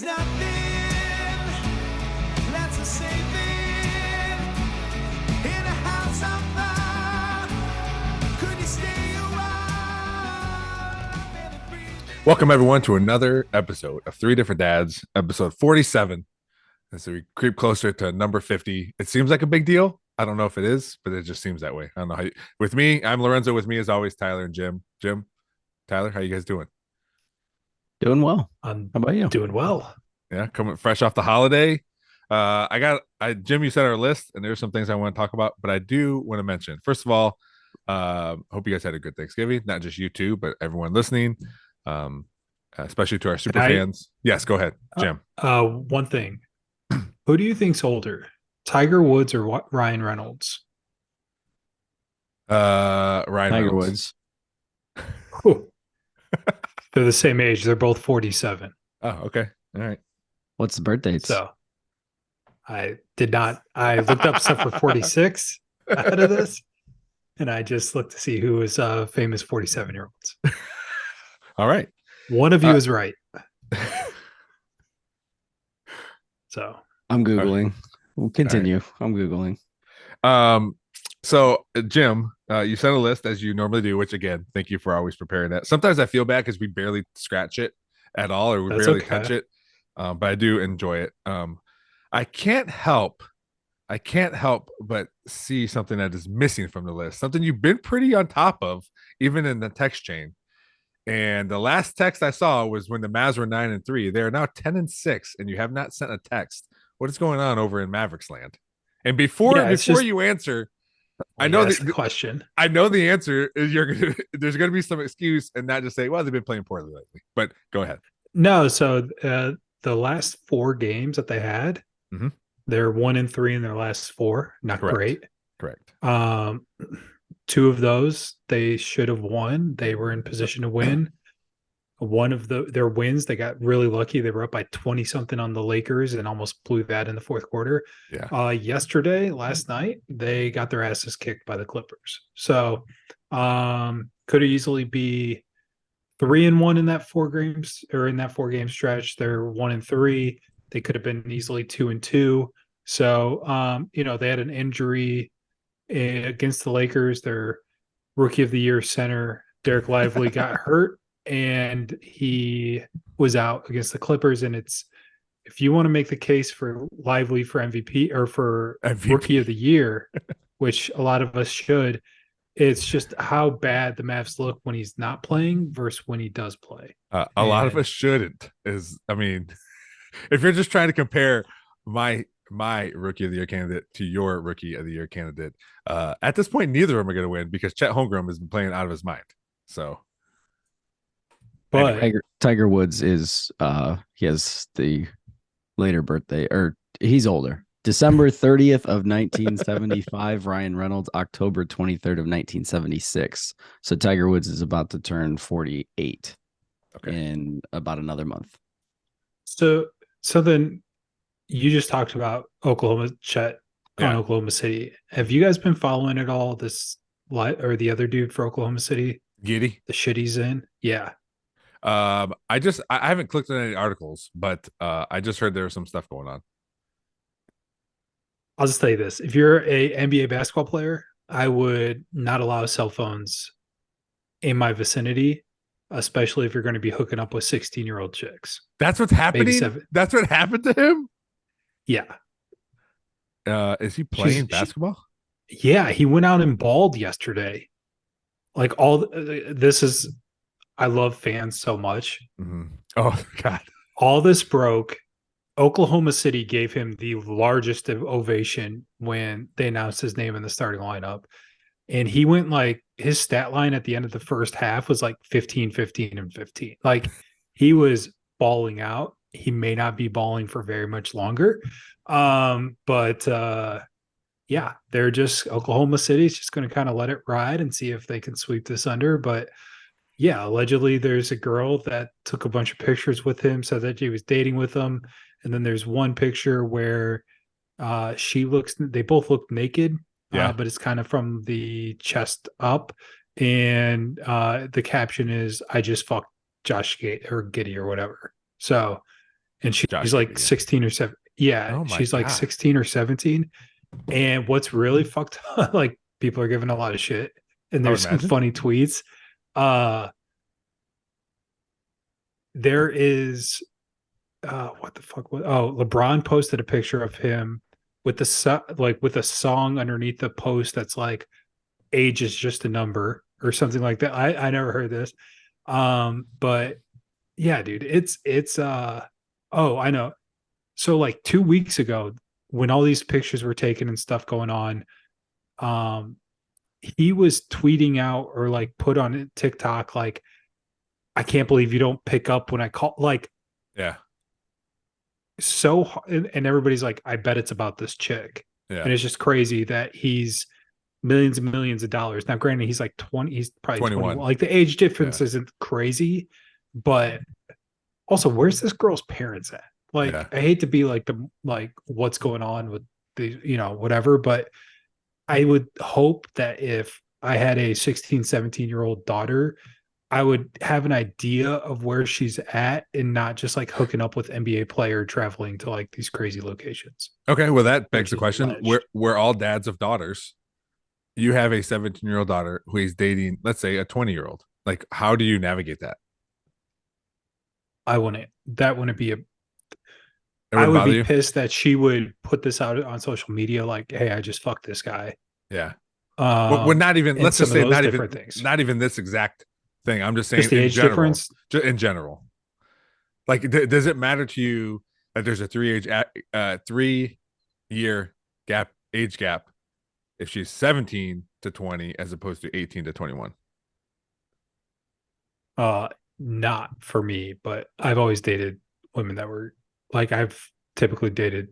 It's nothing, that's a saving. In a house on fire, could you stay a while? Welcome everyone to another episode of Three Different Dads, episode 47. As we creep closer to number 50, it seems like a big deal. I don't know if it is, but it just seems that way. I don't know how with me, I'm Lorenzo. With me as always, Tyler and Jim. Tyler, how you guys doing? Doing well. How about you? Doing well. Yeah, coming fresh off the holiday. Jim, you said our list, and there's some things I want to talk about, but I do want to mention, first of all, hope you guys had a good Thanksgiving, not just you two, but everyone listening, especially to our super fans. Yes, go ahead, Jim. One thing. Who do you think's older, Tiger Woods or Ryan Reynolds? Ryan Tiger Reynolds. Woods. They're the same age. They're both 47. Oh, okay. All right. What's the birth dates? So I looked up stuff for 46 out of this, and I just looked to see who was famous 47-year-olds. All right. One of you is right. So I'm Googling. We'll continue. Right. I'm Googling. So Jim, you sent a list as you normally do, which again, thank you for always preparing that. Sometimes I feel bad because we barely scratch it at all, or we barely touch it. But I do enjoy it. I can't help but see something that is missing from the list, something you've been pretty on top of, even in the text chain. And the last text I saw was when the Mavs were 9-3. They are now 10-6, and you have not sent a text. What is going on over in Mavericks land? And before you answer, I know the question. I know the answer is there's gonna be some excuse and not just say, well, they've been playing poorly lately. But go ahead. No, so the last 4 games that they had, they're 1-3 in their last 4. Not great. Correct. 2 of those they should have won. They were in position to win. One of their wins, they got really lucky. They were up by 20 something on the Lakers and almost blew that in the fourth quarter. Yeah. Last night, they got their asses kicked by the Clippers. So could easily be 3-1 in that 4 games, or in that 4-game stretch. They're 1-3. They could have been easily 2-2. So they had an injury against the Lakers. Their rookie of the year center, Derek Lively, got hurt, and he was out against the Clippers. And if you want to make the case for Lively for MVP or for rookie of the year, which a lot of us should, it's just how bad the Mavs look when he's not playing versus when he does play. A lot of us shouldn't. If you're just trying to compare my rookie of the year candidate to your rookie of the year candidate, at this point, neither of them are going to win because Chet Holmgren has been playing out of his mind. So, but anyway. Tiger Woods is he has the later birthday, or he's older. December 30th of 1975. Ryan Reynolds, October 23rd of 1976. So Tiger Woods is about to turn 48 in about another month. So then you just talked about Chet on Oklahoma City. Have you guys been following at all or the other dude for Oklahoma City? Giddy? The shit he's in? Yeah. I haven't clicked on any articles, but I just heard there was some stuff going on. I'll just tell you this. If you're a NBA basketball player, I would not allow cell phones in my vicinity, especially if you're going to be hooking up with 16-year-old chicks. That's what's happening? That's what happened to him? Yeah. Is he playing basketball? Yeah, he went out and balled yesterday. Like I love fans so much. Mm-hmm. Oh, God. All this broke. Oklahoma City gave him the largest ovation when they announced his name in the starting lineup. And he went his stat line at the end of the first half was 15, 15, and 15. He was balling out. He may not be balling for very much longer. But they're just, Oklahoma City's just going to kind of let it ride and see if they can sweep this under. But yeah, allegedly there's a girl that took a bunch of pictures with him, said that she was dating with him. And then there's one picture where they both look naked, but it's kind of from the chest up. And the caption is, "I just fucked Josh Giddy or whatever." So and she's Josh like Giddey. 16 or 7. Yeah, Oh my she's like God. 16 or 17. And what's really fucked up, like people are giving a lot of shit, and I would there's some imagine. funny tweets. There is what the fuck was LeBron posted a picture of him with with a song underneath the post that's like age is just a number or something like that. I never heard this. But yeah, dude, it's oh, I know. So like 2 weeks ago, when all these pictures were taken and stuff going on, um, he was tweeting out or like put on TikTok like, I can't believe you don't pick up when I call, like, Yeah. and everybody's like, I bet it's about this chick. Yeah. And it's just crazy that he's millions and millions of dollars. Now, granted, he's like 20, he's probably 21. 21. Like the age difference Yeah. isn't crazy, but also, where's this girl's parents at? Like, Yeah. I hate to be like what's going on with the, whatever, but I would hope that if I had a 16, 17-year-old daughter, I would have an idea of where she's at and not just like hooking up with NBA player traveling to like these crazy locations. Okay. Well, that begs Which the is question. alleged. We're all dads of daughters. You have a 17-year-old daughter who is dating, let's say, a 20-year-old. Like, how do you navigate that? That wouldn't be It I wouldn't would bother be you? pissed that she would put this out on social media like, hey, I just fucked this guy. Yeah. Well, not even. And Let's some just of say those different things. not even this exact thing. I'm just saying Just the in age general. difference. In general, like, does it matter to you that there's a 3-year age gap if she's 17 to 20 as opposed to 18 to 21? Not for me, but I've always dated women that were like, I've typically dated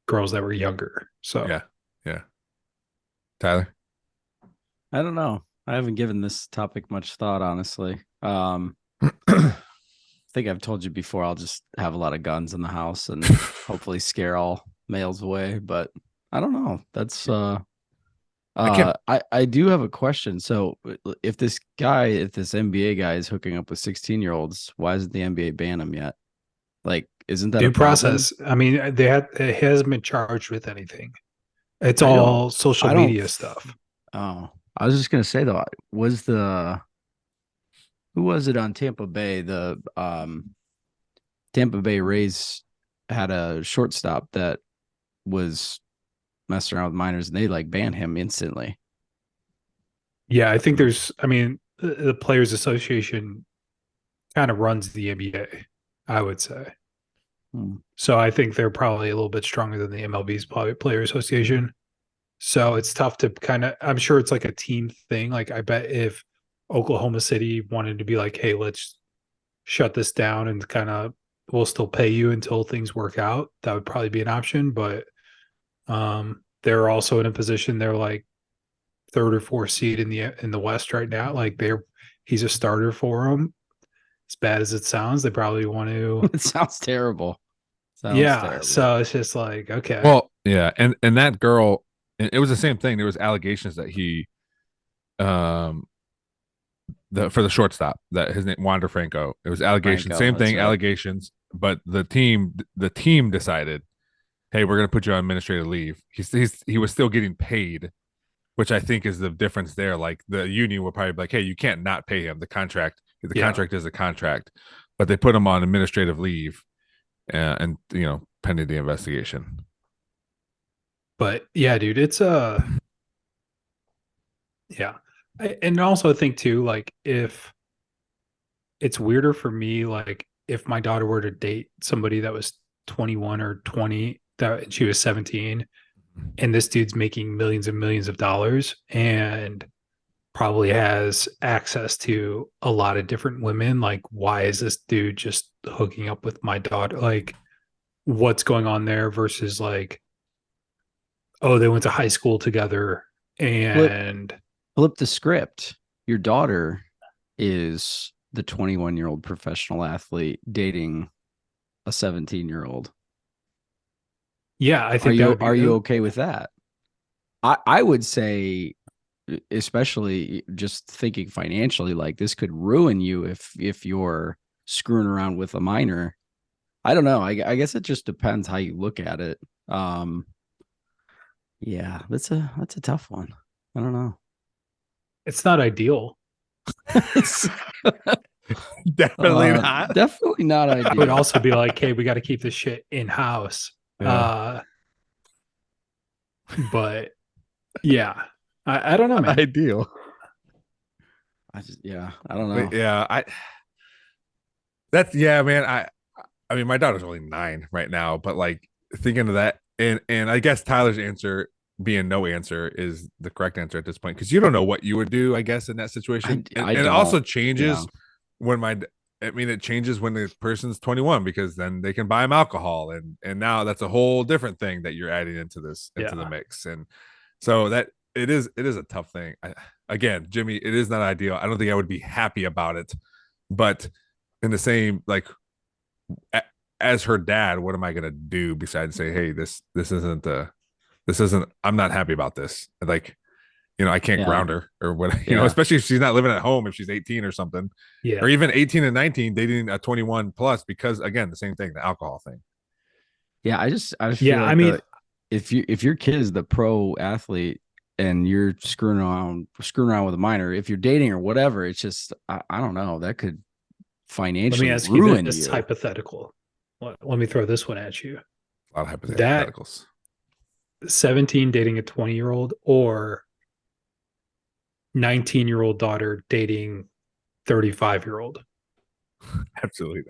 girls that were younger. So Yeah. Yeah. Tyler? I don't know. I haven't given this topic much thought, honestly. I think I've told you before, I'll just have a lot of guns in the house and hopefully scare all males away. But I don't know. That's I do have a question. So if this NBA guy is hooking up with 16-year-olds, why isn't the NBA ban him yet? Like, isn't that due a problem? process. I mean, it hasn't been charged with anything. It's I don't- all social I don't media f- stuff. Oh, I was just gonna say though, who was it on Tampa Bay? The Tampa Bay Rays had a shortstop that was messing around with minors, and they like banned him instantly. Yeah, I think I mean, the Players Association kind of runs the NBA, I would say. Hmm. So I think they're probably a little bit stronger than the MLB's Player Association. So it's tough to I'm sure it's like a team thing. Like, I bet if Oklahoma City wanted to be like, hey, let's shut this down and we'll still pay you until things work out, that would probably be an option. But they're also in a position, they're like third or fourth seed in the West right now. Like, he's a starter for them. As bad as it sounds, they probably want to. It sounds terrible. Terrible. So it's just like, okay. Well, yeah, and that girl, it was the same thing. There was allegations that he, for the shortstop, that his name Wander Franco. It was allegations, same thing, right. allegations. But the team decided, hey, we're gonna put you on administrative leave. He was still getting paid, which I think is the difference there. Like, the union would probably be like, hey, you can't not pay him. The contract is a contract, but they put him on administrative leave, and pending the investigation. But yeah, dude, it's yeah. And also I think too, like, if it's weirder for me, like if my daughter were to date somebody that was 21 or 20, that she was 17, and this dude's making millions and millions of dollars and probably has access to a lot of different women, like, why is this dude just hooking up with my daughter? Like, what's going on there versus like, oh, they went to high school together and Flip the script. Your daughter is the 21-year-old professional athlete dating a 17-year-old. yeah, I think are you okay with that? I would say, especially just thinking financially, like, this could ruin you if you're screwing around with a minor. I don't know. I guess it just depends how you look at it. Yeah, that's a tough one. I don't know. It's not ideal. It's Definitely not. definitely not I would ideal. also be like, hey, we got to keep this shit in house. Yeah. But yeah, I don't know, man. Ideal. I don't know. But yeah, yeah, man. I mean, my daughter's only 9 right now, but like thinking of that, and I guess Tyler's answer being no answer is the correct answer at this point because you don't know what you would do, I guess, in that situation. I And it don't. also changes Yeah. when I mean, it changes when the person's 21 because then they can buy them alcohol, and now that's a whole different thing that you're adding into the Yeah. mix, and so that it is a tough thing. Again, Jimmy, it is not ideal. I don't think I would be happy about it, but in the same like as her dad, what am I gonna do besides say, hey, this isn't I'm not happy about this. Like, I can't Yeah. ground her or what, Yeah. especially if she's not living at home, if she's 18 or something, Yeah. or even 18 and 19 dating a 21 plus, because again, the same thing, the alcohol thing. Yeah, I just Yeah, feel I like mean, if your kid is the pro athlete and you're screwing around with a minor, if you're dating or whatever, it's just I don't know, that could let me financially ask you ruin this you. hypothetical. Let me throw this one at you. A lot of That hypotheticals. 17 dating a 20-year-old or 19-year-old daughter dating 35-year-old. Absolutely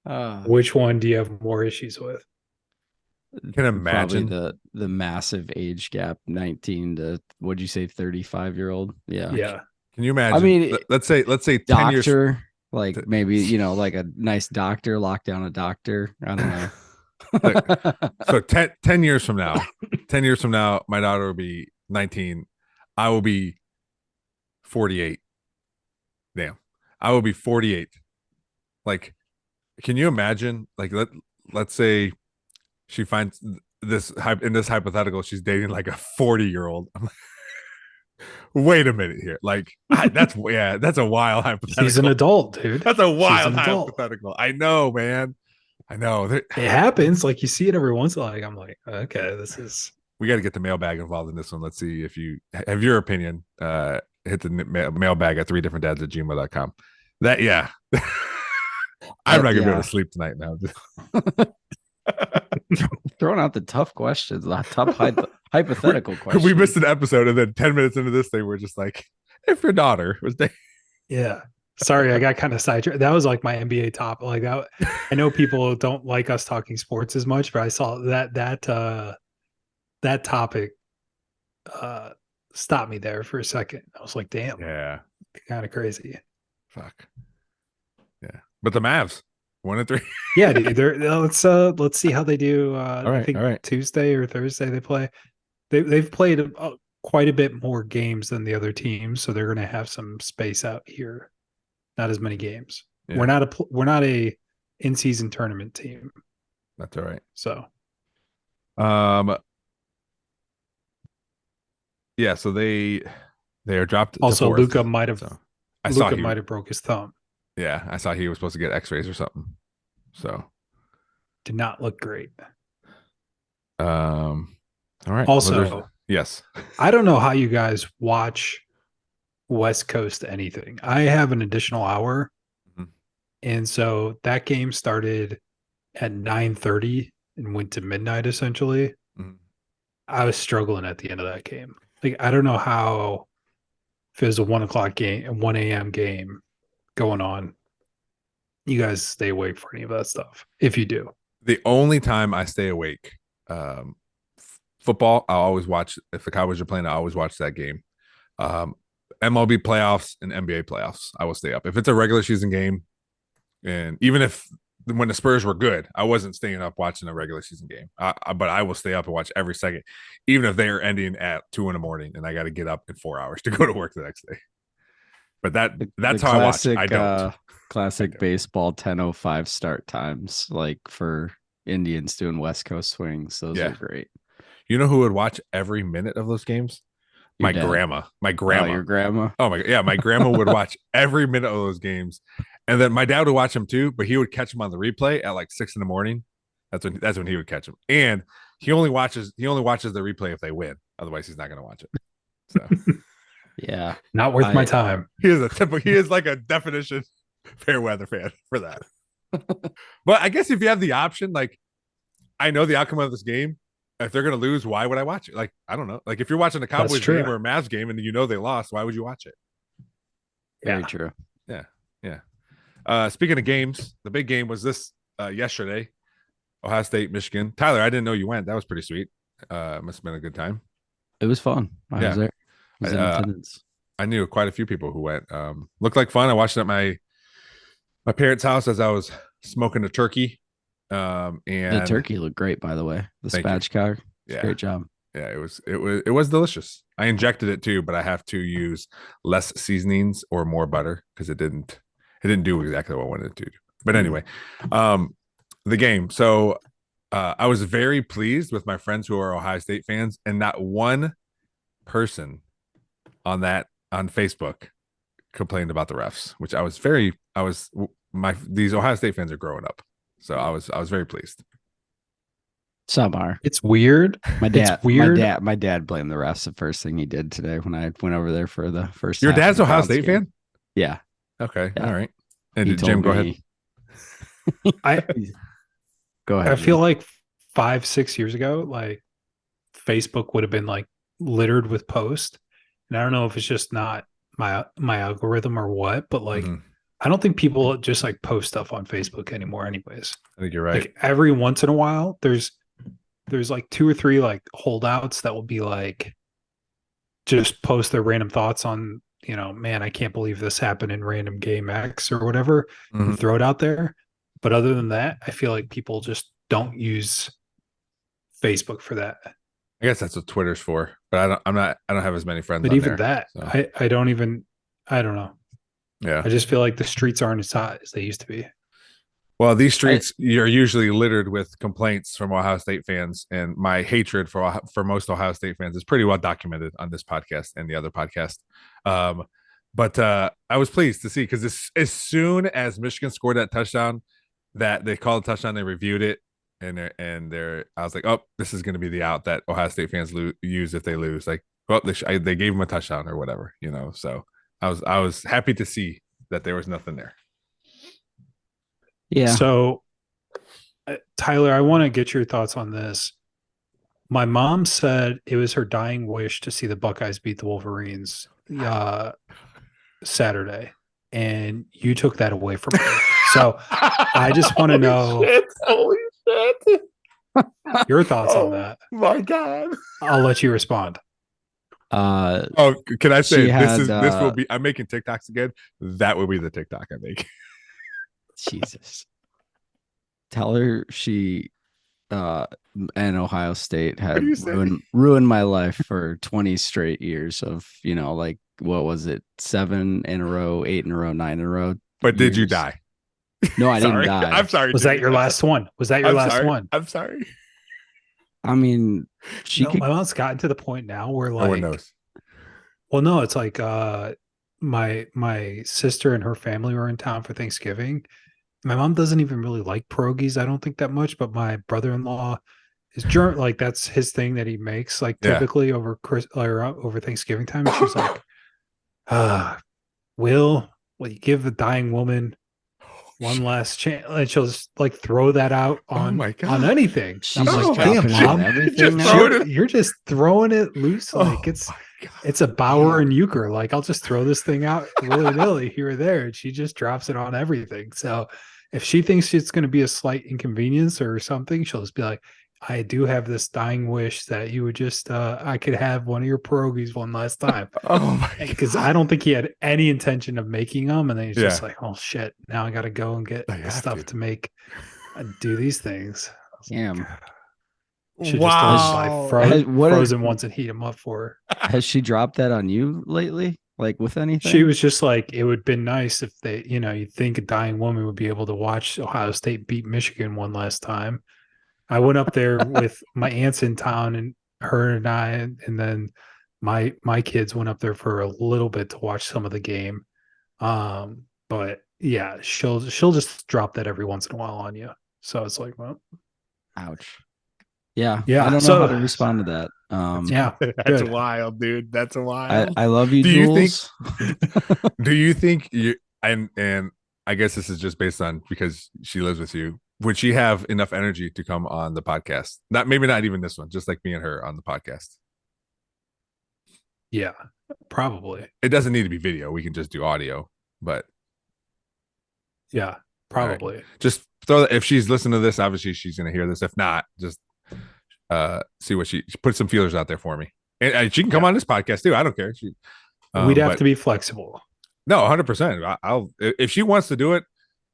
not. Which one do you have more issues with? Can Probably imagine. the massive age gap, 19 to what'd you say, 35-year-old? Yeah. Yeah. Can you imagine? I mean, let's say 10 years. doctor, like maybe, like a nice doctor, lock down a doctor. I don't know. Look, so 10 years from now, 10 years from now, my daughter will be 19. I will be 48. Damn. I will be 48. Like, can you imagine? Like, let's say she finds this in this hypothetical, she's dating like a 40-year-old. I'm like, wait a minute here. Like, that's a wild hypothetical. She's an adult, dude. That's a She's wild an adult. hypothetical. I know, man. I know. It happens. Like you see it every once in a while. Like, I'm like, okay, this is. We got to get the mailbag involved in this one. Let's see if you have your opinion. Hit the mailbag at 3differentdads@gmail.com. That, yeah. I'm not going to be able to sleep tonight now. Throwing out the tough questions, the tough hypothetical questions. We missed an episode, and then 10 minutes into this thing, we're just like, if your daughter was dating. Yeah. Sorry, I got kind of sidetracked. That was like my NBA top. Like that. I know people don't like us talking sports as much, but I saw that topic stopped me there for a second. I was like, damn. Yeah. Kind of crazy. Fuck. Yeah. But the Mavs, 1-3. Yeah, dude. Let's see how they do. I think all right. Tuesday or Thursday they play. They've played quite a bit more games than the other teams, so they're going to have some space out here. Not as many games. Yeah. We're not a in-season tournament team. That's all right. So, yeah. So they are dropped. also fourth, Luca might have. So Luca might have broke his thumb. Yeah, I saw he was supposed to get X-rays or something. So Did not look great. All right. Also, yes. I don't know how you guys watch West Coast anything. I have an additional hour. Mhm. And so that game started at 9:30 and went to midnight essentially. Mhm. I was struggling at the end of that game. Like, I don't know how, if it was a 1 o'clock game, a 1 a.m. game going on, you guys stay awake for any of that stuff. If you do. The only time I stay awake, football, I always watch. If the Cowboys are playing, I always watch that game. MLB playoffs and NBA playoffs, I will stay up. If it's a regular season game, and even if when the Spurs were good, I wasn't staying up watching a regular season game. But I will stay up and watch every second, even if they are ending at 2 a.m. and I got to get up in 4 hours to go to work the next day. But that's how classic, I watch. I don't. Classic baseball 10:05 start times, like for Indians doing West Coast swings. Those are great. You know who would watch every minute of those games? Your My dad. grandma. My Oh, grandma. your grandma. Oh my god, yeah, my grandma would watch every minute of those games, and then my dad would watch them too, but he would catch them on the replay at like 6 in the morning. That's when he would catch them, and he only watches the replay if they win. Otherwise, he's not going to watch it. So Yeah. Not worth my time. he is like a definition fair weather fan for that. But I guess if you have the option, like I know the outcome of this game. If they're going to lose, why would I watch it? Like, I don't know. Like, if you're watching a Cowboys true. game or a Mavs game and you know they lost, why would you watch it? Very Yeah. true. Yeah. Speaking of games, the big game was this yesterday, Ohio State, Michigan. Tyler, I didn't know you went. That was pretty sweet. Must have been a good time. It was fun. I Yeah. was there. I was in attendance. I knew quite a few people who went. Looked like fun. I watched it at my parents' house as I was smoking a turkey. And The turkey looked great, by the way. The Thank you. spatchcock. Yeah. Great job. Yeah, it was delicious. I injected it too, but I have to use less seasonings or more butter because it didn't do exactly what I wanted it to do. But anyway, the game. So I was very pleased with my friends who are Ohio State fans, and not one person on Facebook complained about the refs, which these Ohio State fans are growing up. So I was very pleased. Some are. It's weird. My dad. It's weird. My dad blamed the refs the first thing he did today when I went over there for the first. Your half of dad's the Ohio Browns State game. fan? Yeah. Okay. Yeah. All right. And He did Jim told go ahead? me- I Go ahead. I feel Jim. like 5-6 years ago, like Facebook would have been like littered with posts. And I don't know if it's just not my algorithm or what, but like Mhm. I don't think people just like post stuff on Facebook anymore anyways. I think you're right. Like every once in a while there's like 2 or 3 like holdouts that will be like just post their random thoughts on, man, I can't believe this happened in random game X or whatever, Mhm. and throw it out there. But other than that, I feel like people just don't use Facebook for that. I guess that's what Twitter's for, but I don't have as many friends. But on even there, that, so. I don't know. Yeah. I just feel like the streets aren't as hot as they used to be. Well, these streets you're usually littered with complaints from Ohio State fans, and my hatred for most Ohio State fans is pretty well documented on this podcast and the other podcast. But I was pleased to see because as soon as Michigan scored that touchdown, that they called a touchdown, they reviewed it, and I was like, oh, this is going to be the out that Ohio State fans use if they lose. Like, well, they gave them a touchdown or whatever, So I was happy to see that there was nothing there. Yeah. So, Tyler, I want to get your thoughts on this. My mom said it was her dying wish to see the Buckeyes beat the Wolverines Saturday, and you took that away from her. So I just want to know Holy shit. your thoughts on that. My God. I'll let you respond. Oh, can I say She this will had, be? I'm making TikToks again. That will be the TikTok I make. Jesus. Tell her she and Ohio State had do you say? ruined my life for 20 straight years of, like what was it? 7 in a row, 8 in a row, 9 in a row. But did you years. die? No, I didn't Sorry. die. I'm sorry. Was that your last one? Was that your I'm last sorry. one? I'm sorry. I mean, No, my mom's gotten to the point now where No one like, knows. well, no, it's like my sister and her family were in town for Thanksgiving. My mom doesn't even really like pierogies, I don't think that much, but my brother-in-law is German, like that's his thing that he makes like Yeah. typically over over Thanksgiving time. And she's like, will you give the dying woman one last chance? And she'll just like throw that out on my God. on anything. She's I'm just like, damn, dropping it on mom, everything just now. throwing it- you're just throwing it loose. Like Oh it's my God. it's a Bauer and Euchre. Like I'll just throw this thing out willy-nilly here or there, and she just drops it on everything. So if she thinks it's going to be a slight inconvenience or something, she'll just be like, I do have this dying wish that you would just I could have one of your pierogies one last time. Oh my Because God. I don't think he had any intention of making them, and then he's just Yeah. like, oh shit, now I gotta go and get I the have stuff to. to make do these things. Damn. Should Wow. just buy Has- what are- frozen ones and heat them up for her. Has she dropped that on you lately? Like with anything? She was just like, it would have been nice if they, you'd think a dying woman would be able to watch Ohio State beat Michigan one last time. I went up there with my aunts in town, and her and I, and then My kids went up there for a little bit to watch some of the game. But yeah, she'll just drop that every once in a while on you. So it's like, well, Ouch. Yeah, I yeah. don't know how to So respond to that. yeah, That's good. wild, dude. That's I, wild. I love you, Do you think Jules. do you think you and I guess this is just based on because she lives with you. Would she have enough energy to come on the podcast? Not maybe not even this one, just like me and her on the podcast. Yeah, probably. It doesn't need to be video. We can just do audio. But Yeah, all right. probably. Just throw that if she's listening to this, obviously she's gonna hear this. If not, just see what she put some feelers out there for me. And she can come Yeah. on this podcast too. I don't care. She We'd have but to be flexible. no, 100%. I'll if she wants to do it,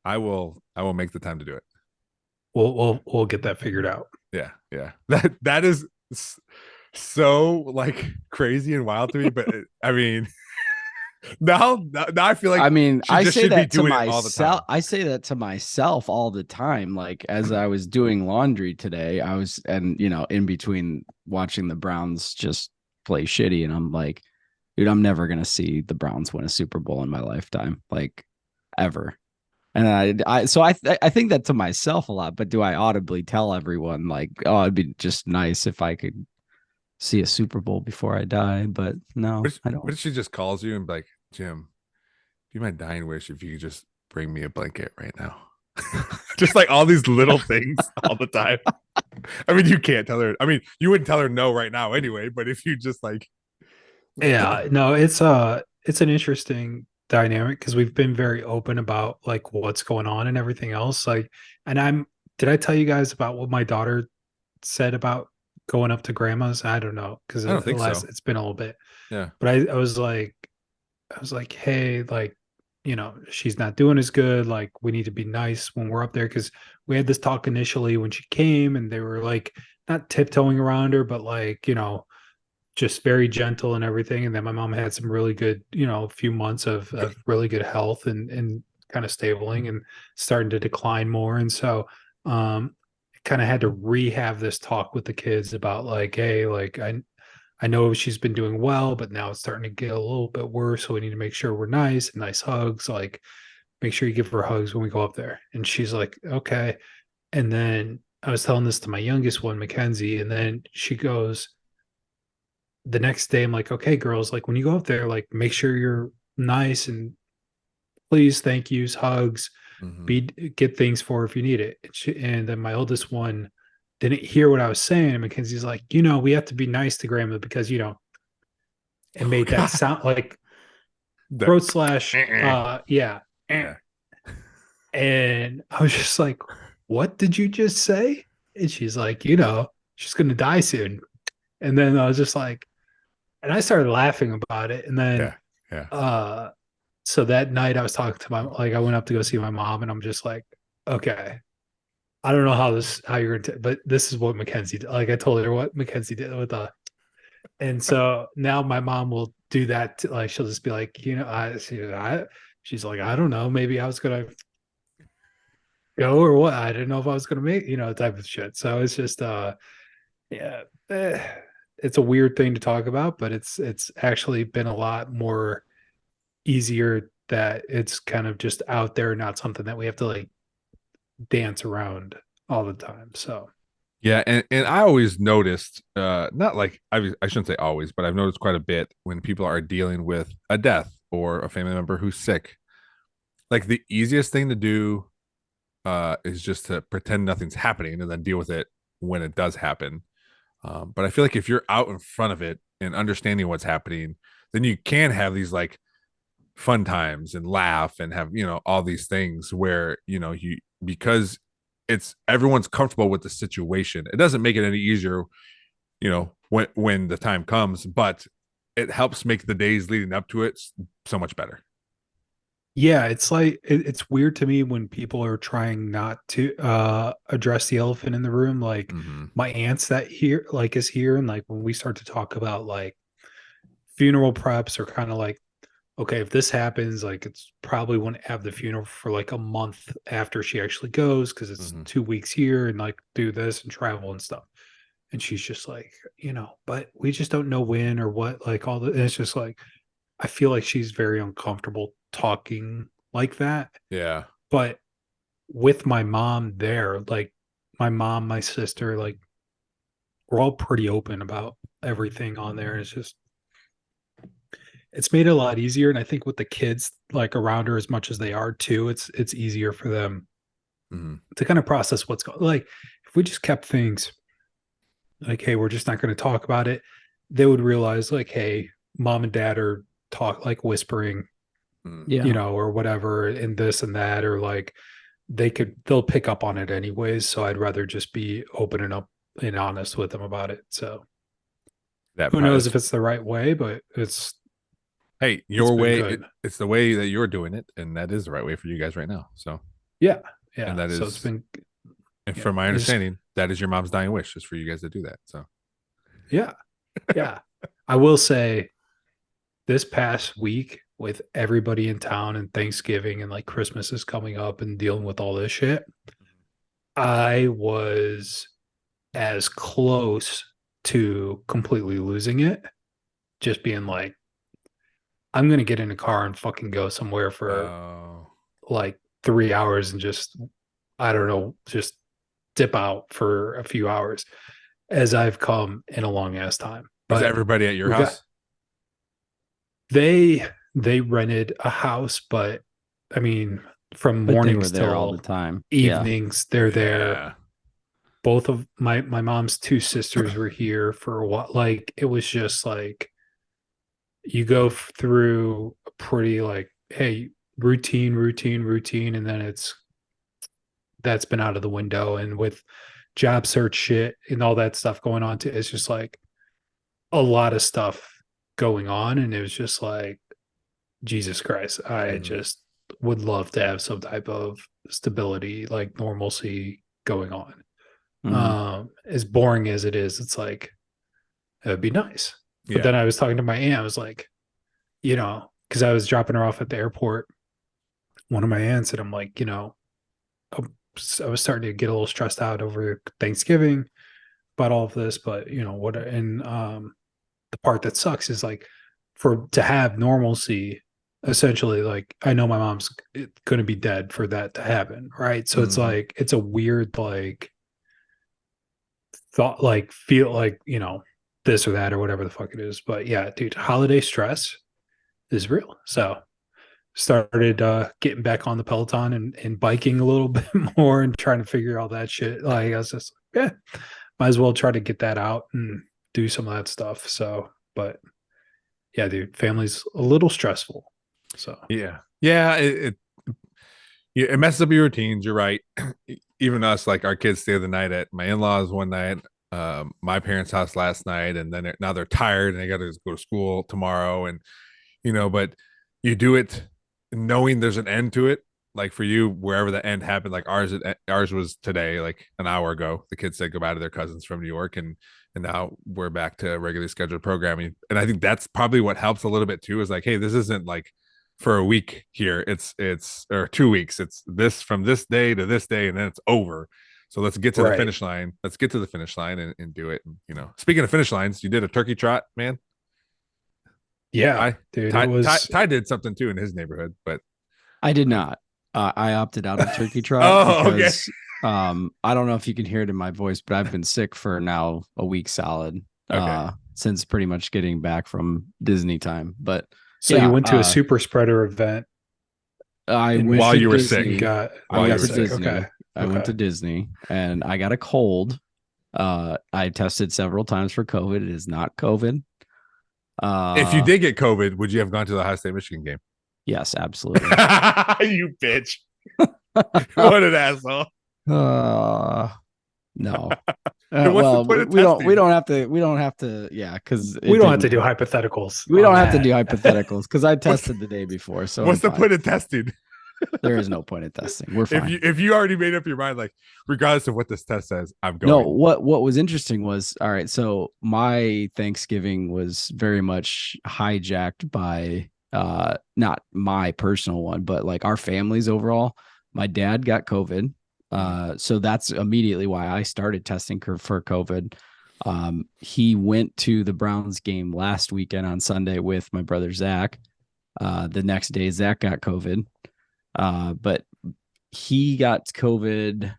I will make the time to do it. We'll get that figured out. Yeah, yeah. That is so like crazy and wild to me. But I mean, now I feel like I mean, she I just say should be that to doing it all the time. myself. I say that to myself all the time. Like as I was doing laundry today, I was, and in between watching the Browns just play shitty, and I'm like, dude, I'm never gonna see the Browns win a Super Bowl in my lifetime, like ever. And I think that to myself a lot. But do I audibly tell everyone like, oh, it'd be just nice if I could see a Super Bowl before I die? But no, I What don't. if she just calls you and be like, Jim, be my dying wish if you could just bring me a blanket right now. Just like all these little things all the time. I mean, you can't tell her. I mean, you wouldn't tell her no right now anyway, but if you just like Yeah, no, it's an interesting dynamic because we've been very open about like what's going on and everything else. Like, and did I tell you guys about what my daughter said about going up to grandma's? I don't know because I don't think so. it's been a little bit, Yeah. but I was like, hey, like, she's not doing as good. Like, we need to be nice when we're up there because we had this talk initially when she came, and they were like not tiptoeing around her, but like, just very gentle and everything. And then my mom had some really good, few months of really good health and kind of stabling and starting to decline more. And so, kind of had to rehab this talk with the kids about like, hey, like I know she's been doing well, but now it's starting to get a little bit worse. So we need to make sure we're nice and nice hugs. Like, make sure you give her hugs when we go up there. And she's like, okay. And then I was telling this to my youngest one, Mackenzie, and then she goes, the next day, I'm like, okay, girls, like when you go up there, like make sure you're nice and please, thank yous, hugs, Mhm. get things for her if you need it. And then my oldest one didn't hear what I was saying. And Mackenzie's like, we have to be nice to grandma because, it made that sound like The- throat slash, yeah. Yeah. And I was just like, what did you just say? And she's like, she's going to die soon. And then I was just like, and I started laughing about it. And then, Yeah. so that night I was talking to I went up to go see my mom and I'm just like, okay, I don't know how you're going to, but this is what Mackenzie did. Like I told her what Mackenzie did with and so now my mom will do that. Like, she'll just be like, she's like, I don't know, maybe I was going to go or what? I didn't know if I was going to make, type of shit. So it's just, yeah, it's a weird thing to talk about, but it's actually been a lot more easier that it's kind of just out there, not something that we have to like dance around all the time. So Yeah, and I always noticed, not like I shouldn't say always, but I've noticed quite a bit when people are dealing with a death or a family member who's sick. Like the easiest thing to do, is just to pretend nothing's happening and then deal with it when it does happen. But I feel like if you're out in front of it and understanding what's happening, then you can have these like fun times and laugh and have all these things where you because it's everyone's comfortable with the situation. It doesn't make it any easier when the time comes, but it helps make the days leading up to it so much better. yeah, it's like it's weird to me when people are trying not to address the elephant in the room. Like Mm-hmm. my aunts that here like is here, and like when we start to talk about like funeral preps or kind of like, okay, if this happens, like it's probably won't have the funeral for like a month after she actually goes because it's Mm-hmm. 2 weeks here and like do this and travel and stuff. And she's just like, but we just don't know when or what, like all the, and it's just like, I feel like she's very uncomfortable talking like that. Yeah. But with my mom there, like my mom, my sister, like we're all pretty open about everything on there. It's just, it's made it a lot easier. And I think with the kids like around her as much as they are too, it's easier for them to kind of process what's going, like if we just kept things like, hey, we're just not going to talk about it, they would realize like, hey, mom and dad are like whispering, Yeah. or whatever, and this and that, or like they'll pick up on it anyways. So I'd rather just be open and up and honest with them about it. So That who knows is, if it's the right way, but hey, it's your been way. good. It's the way that you're doing it, and that is the right way for you guys right now. So, Yeah. and Yeah. that So is, it's been, and yeah, from my it's, understanding, that is your mom's dying wish, is for you guys to do that. So, yeah. Yeah. I will say this past week with everybody in town and Thanksgiving and like Christmas is coming up and dealing with all this shit, I was as close to completely losing it. Just being like, I'm going to get in a car and fucking go somewhere for like 3 hours and just, I don't know, just dip out for a few hours as I've come in a long ass time. was But everybody at your we house? they rented a house, but I mean, from But they were mornings there all the till time. evenings, they're there. Yeah. Both of my mom's two sisters were here for what, like it was just like you go through a pretty like, hey, routine, and then that's been out of the window. And with job search shit and all that stuff going on too, it's just like a lot of stuff going on. And it was just like, Jesus Christ, I just would love to have some type of stability, like normalcy going on. As boring as it is, it's like, it would be nice. But Yeah. then I was talking to my aunt, I was like, because I was dropping her off at the airport, one of my aunts, and I'm like, I was starting to get a little stressed out over Thanksgiving about all of this, but what, and the part that sucks is like to have normalcy, essentially, like I know my mom's going to be dead for that to happen, right? So it's like it's a weird like thought, like feel like this or that or whatever the fuck it is. But yeah, dude, holiday stress is real. So started getting back on the Peloton and biking a little bit more and trying to figure all that shit. Like I was just might as well try to get that out and do some of that stuff. So, but yeah, dude, family's a little stressful. So Yeah. It messes up your routines. You're right. Even us, like our kids stay the night at my in-laws one night, my parents' house last night, and then now they're tired and they got to go to school tomorrow. And but you do it knowing there's an end to it. Like for you, wherever the end happened, like ours was today, like an hour ago. The kids said goodbye to their cousins from New York, and now we're back to regularly scheduled programming. And I think that's probably what helps a little bit too. Is like, hey, this isn't like for a week here. It's or 2 weeks. It's this from this day to this day, and then it's over. So let's get to the finish line. Let's get to the finish line and do it. And, speaking of finish lines, you did a turkey trot, man. Yeah, dude, it was. Ty did something too in his neighborhood, but I did not. I opted out of turkey trot because I don't know if you can hear it in my voice, but I've been sick for now a week solid. Since pretty much getting back from Disney time. But so you went to a super spreader event. I went while to you were Disney. sick. I went to sick. Disney. Okay. I went to Disney and I got a cold. I tested several times for COVID. It is not COVID. If you did get COVID, would you have gone to the Ohio State Michigan game? Yes, absolutely. You bitch. What an asshole. No. Well, we don't have to. Yeah, because we don't have to do hypotheticals. We don't have to do hypotheticals because I tested the day before. So what's the point of testing? There is no point in testing. We're fine. If you already made up your mind, like regardless of what this test says, I'm going. No, what was interesting was, all right, so my Thanksgiving was very much hijacked by not my personal one, but like our families overall. My dad got COVID. So that's immediately why I started testing for COVID. He went to the Browns game last weekend on Sunday with my brother Zach. The next day, Zach got COVID, but he got COVID.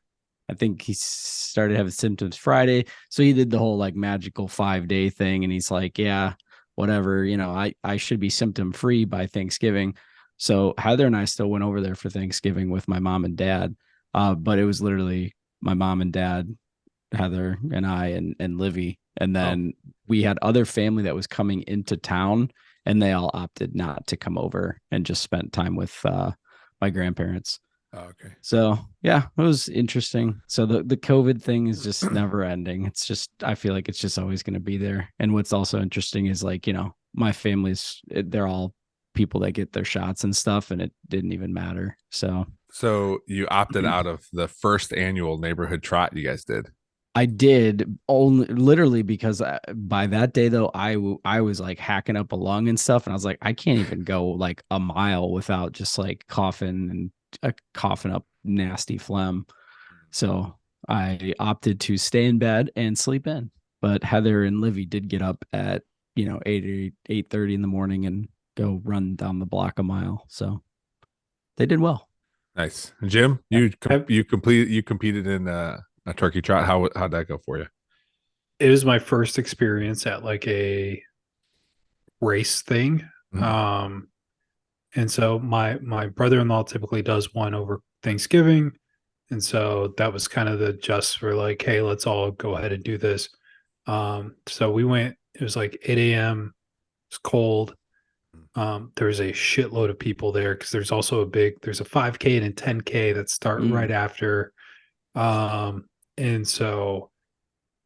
I think he started having symptoms Friday. So he did the whole like magical 5-day thing. And he's like, yeah, whatever, I should be symptom free by Thanksgiving. So Heather and I still went over there for Thanksgiving with my mom and dad. But it was literally my mom and dad, Heather and I and Livy. And then we had other family that was coming into town, and they all opted not to come over and just spent time with my grandparents. Oh, okay. So yeah, it was interesting. So the COVID thing is just never ending. It's just, I feel like it's just always going to be there. And what's also interesting is like, my family's, they're all people that get their shots and stuff, and it didn't even matter. So you opted out of the first annual neighborhood trot you guys did. I did only literally because by that day though, I was like hacking up a lung and stuff, and I was like, I can't even go like a mile without just like coughing up nasty phlegm. So I opted to stay in bed and sleep in. But Heather and Livy did get up at 8:30 in the morning and go run down the block a mile. So they did well. Nice. Jim, you competed in a turkey trot. How'd that go for you? It was my first experience at like a race thing. Mhm. And so my brother-in-law typically does one over Thanksgiving. And so that was kind of the just for like, hey, let's all go ahead and do this. So we went, it was like 8 a.m. It's cold. There was a shitload of people there because there's also there's a 5K and a 10K that start right after. And so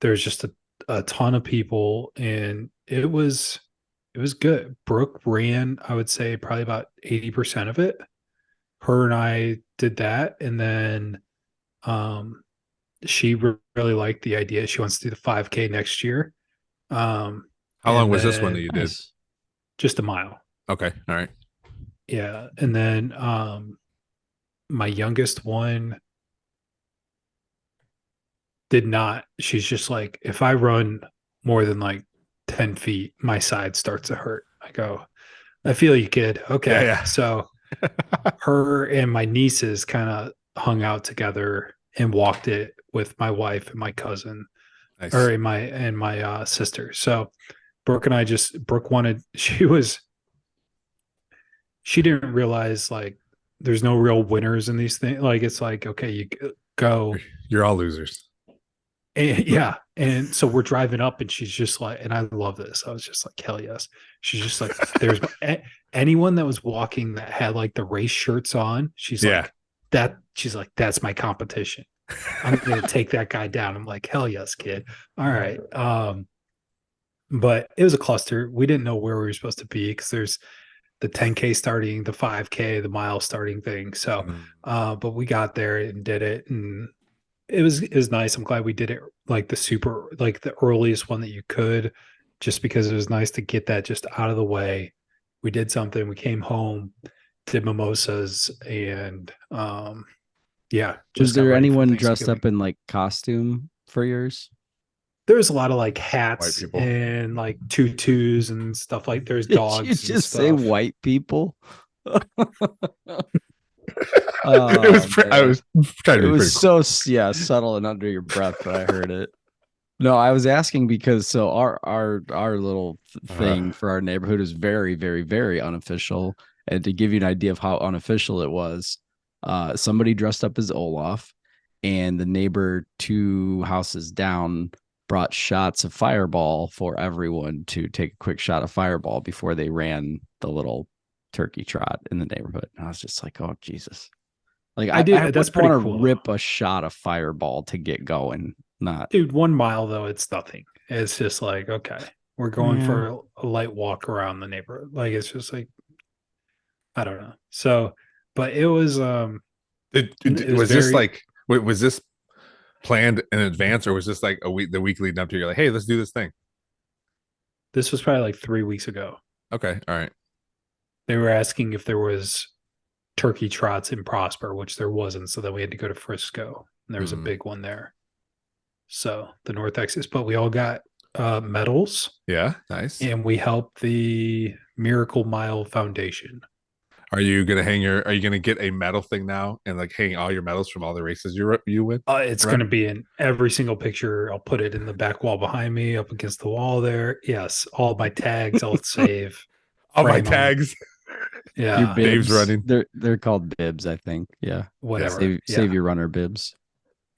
there's just a ton of people, and it was good. Brooke ran, I would say, probably about 80% of it. Her and I did that, and then she really liked the idea. She wants to do the 5K next year. How long was this one that you did? Just a mile. Okay. All right. Yeah. And then my youngest one did not. She's just like, if I run more than like 10 feet, my side starts to hurt. I go, I feel you, kid. Okay. Yeah. So her and my nieces kind of hung out together and walked it with my wife and my cousin, Nice. or my sister. So Brooke wanted, she didn't realize like there's no real winners in these things. Like, it's like, okay, you go. You're all losers. And yeah. And so we're driving up, and she's just like, and I love this. I was just like, hell yes. She's just like, there's anyone that was walking that had like the race shirts on. She's like, that's my competition. I'm going to take that guy down. I'm like, hell yes, kid. All right. But it was a cluster. We didn't know where we were supposed to be because there's the 10K starting, the 5K, the mile starting thing. So, but we got there and did it, and it was nice. I'm glad we did it like the earliest one that you could, just because it was nice to get that just out of the way. We did something. We came home, did mimosas, and yeah. Was Just got there ready for anyone dressed Thanksgiving. up in like costume for yours? There was a lot of like White hats people. and like tutus and stuff. Like there's Did you dogs and just stuff. say white people? I was trying to be It was pretty cool. so subtle and under your breath, but I heard it. No, I was asking because so our little thing for our neighborhood is very, very, very unofficial. And to give you an idea of how unofficial it was, somebody dressed up as Olaf, and the neighbor 2 houses down brought shots of Fireball for everyone to take a quick shot of Fireball before they ran the little turkey trot in the neighborhood. And I was just like, oh Jesus. Like I did. I That's would pretty want to cool. rip a shot of Fireball to get going. Not Dude, 1 mile though, it's nothing. It's just like, okay, we're going for a light walk around the neighborhood. Like, it's just like, I don't know. So, but it was Was this like, was this planned in advance, or was this like the week leading up to, you're like, hey, let's do this thing? This was probably like 3 weeks ago. Okay. All right. They were asking if there was turkey trots in Prosper, which there wasn't. So then we had to go to Frisco, and there was a big one there. So the North Exes, but we all got medals, Yeah, nice. and we helped the Miracle Mile Foundation. Are you gonna Are you gonna get a medal thing now and like hang all your medals from all the races you win? It's Right. going to be in every single picture. I'll put it in the back wall behind me, up against the wall there. Yes, all my tags I'll save. All my frame 'em. tags. Your Yeah, Dave's bibs, running. they're called bibs, I think. Yeah. whatever. Save your runner bibs.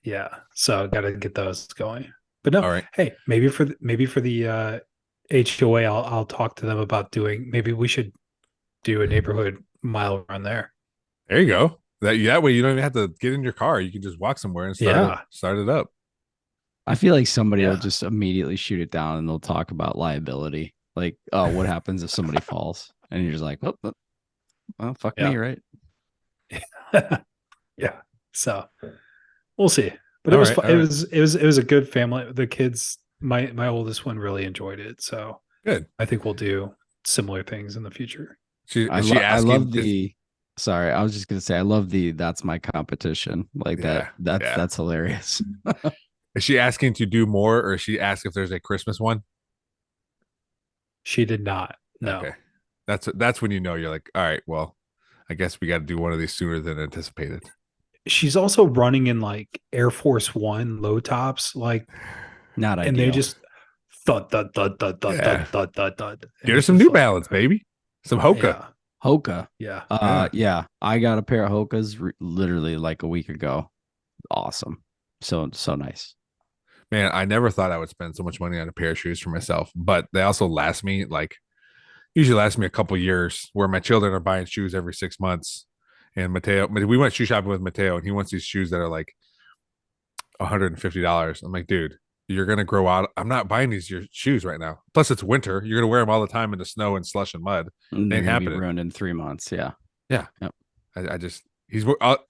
Yeah, so got to get those going. But no, All right. hey, maybe for the HOA, I'll talk to them about doing. Maybe we should do a neighborhood mile run there. There you go. That way you don't even have to get in your car. You can just walk somewhere and Yeah. start it up. I feel like somebody will Yeah. just immediately shoot it down and they'll talk about liability. Like, oh, what happens if somebody falls? And you're just like, well, fuck Yeah. me, right? Yeah. So we'll see. But All it was right, fun. all It right. was a good family. The kids, my oldest one really enjoyed it. So Good. I think we'll do similar things in the future. I love the. Sorry, I was just gonna say I love the that's my competition. Like Yeah, that's hilarious. Is she asking to do more, or is she asked if there's a Christmas one? She did not. No. Okay. That's when you know you're like, all right, well, I guess we got to do one of these sooner than anticipated. She's also running in like Air Force One low tops, like, Not and ideal. they just thud thud thud thud thud Yeah. thud thud thud. Get her some New Balance, baby. Some Hoka. Yeah. Hoka. Yeah. Yeah. I got a pair of Hokas literally like a week ago. Awesome. So nice. Man, I never thought I would spend so much money on a pair of shoes for myself, but they also last me usually last me a couple years, where my children are buying shoes every 6 months. And we went shoe shopping with Mateo, and he wants these shoes that are like $150. I'm like, dude, you're gonna grow out. I'm not buying these your shoes right now. Plus, it's winter. You're gonna wear them all the time in the snow and slush and mud. And they're Ain't gonna be happening. ruined in 3 months. Yeah. Yeah. Yep. I just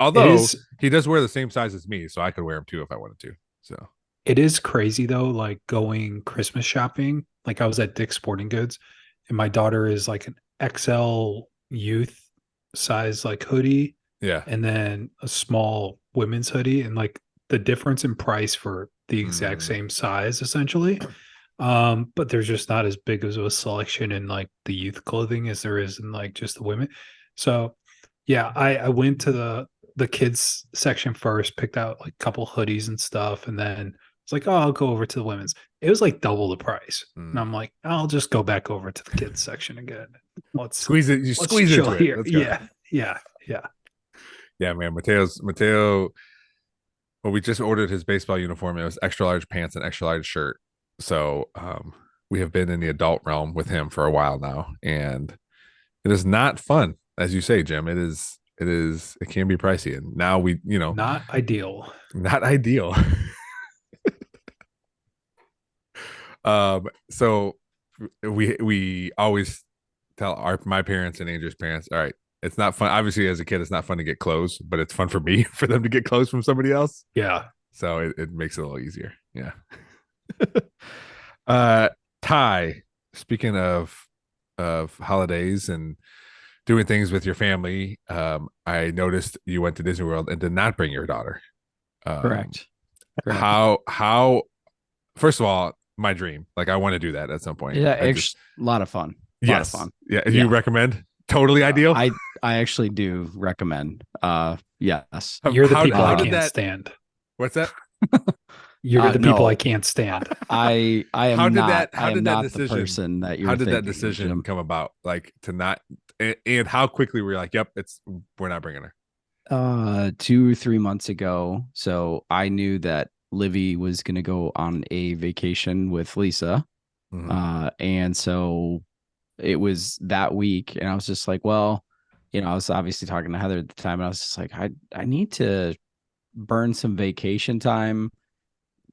although It is- he does wear the same size as me, so I could wear them too if I wanted to. So It is crazy though, like going Christmas shopping. Like I was at Dick's Sporting Goods, and my daughter is like an XL youth size like hoodie, yeah, and then a small women's hoodie, and like the difference in price for the exact Mm. same size essentially. But there's just not as big of a selection in like the youth clothing as there is in like just the women. So yeah, I went to the kids section first, picked out like a couple hoodies and stuff, and then it's like, oh, I'll go over to the women's. It was like double the price. Mm. And I'm like, I'll just go back over to the kids section again. Let's squeeze it. You let's squeeze chill into it. here. Let's go. Yeah. Man. Mateo. Well, we just ordered his baseball uniform. It was extra large pants and extra large shirt. So we have been in the adult realm with him for a while now, and it is not fun, as you say, Jim. It can be pricey, and now Not ideal. not ideal. So we always tell my parents and Andrew's parents, all right, it's not fun. Obviously, as a kid, it's not fun to get clothes, but it's fun for me for them to get clothes from somebody else. Yeah. So it makes it a little easier. Yeah. Ty, speaking of holidays and doing things with your family, I noticed you went to Disney World and did not bring your daughter. Correct. How first of all, my dream. Like I want to do that at some point. Yeah, a lot of fun. Yes. Lot of fun. Yeah. Yeah. You recommend? Totally ideal. I actually do recommend. Yes. You're the How- people how I did can't that- stand. What's that? You're the people no. I can't stand. I am How did not. that- I how am did that not the decision- person that you're. How did that thinking, decision Jim. come about? Like to not, and how quickly were you like, yep, we're not bringing her. 2 or 3 months ago. So I knew that Livy was going to go on a vacation with Lisa. Mhm. And so it was that week. And I was just like, well, I was obviously talking to Heather at the time. And I was just like, I need to burn some vacation time.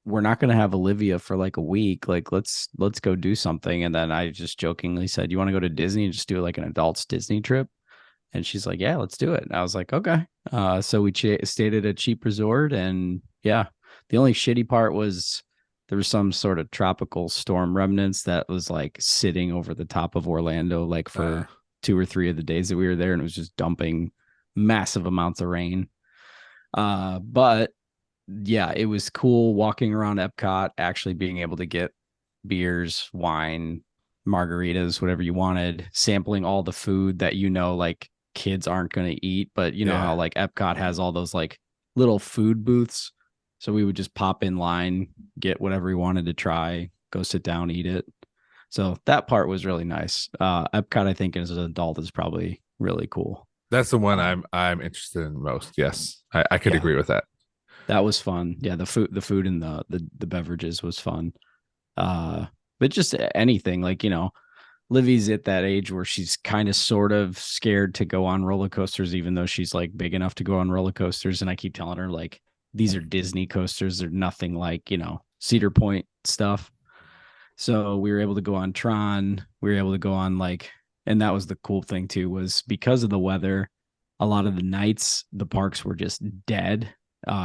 We're not going to have Olivia for like a week. Like, let's go do something. And then I just jokingly said, you want to go to Disney and just do like an adults Disney trip? And she's like, yeah, let's do it. And I was like, okay. So we stayed at a cheap resort. And yeah, the only shitty part was there was some sort of tropical storm remnants that was like sitting over the top of Orlando, like for 2 or 3 of the days that we were there. And it was just dumping massive amounts of rain. But yeah, it was cool walking around Epcot, actually being able to get beers, wine, margaritas, whatever you wanted, sampling all the food that like kids aren't going to eat, but you know Yeah. how like Epcot has all those like little food booths. So we would just pop in line, get whatever we wanted to try, go sit down, eat it. So that part was really nice. Epcot, I think, as an adult is probably really cool. That's the one I'm interested in most. Yes, I could Yeah. agree with that. That was fun. Yeah, the food and the beverages was fun. But just anything like, Livy's at that age where she's kind of sort of scared to go on roller coasters, even though she's like big enough to go on roller coasters. And I keep telling her, like, these are Disney coasters. They're nothing like, Cedar Point stuff. So we were able to go on Tron. We were able to go on and that was the cool thing too, was because of the weather, a lot of the nights, the parks were just dead.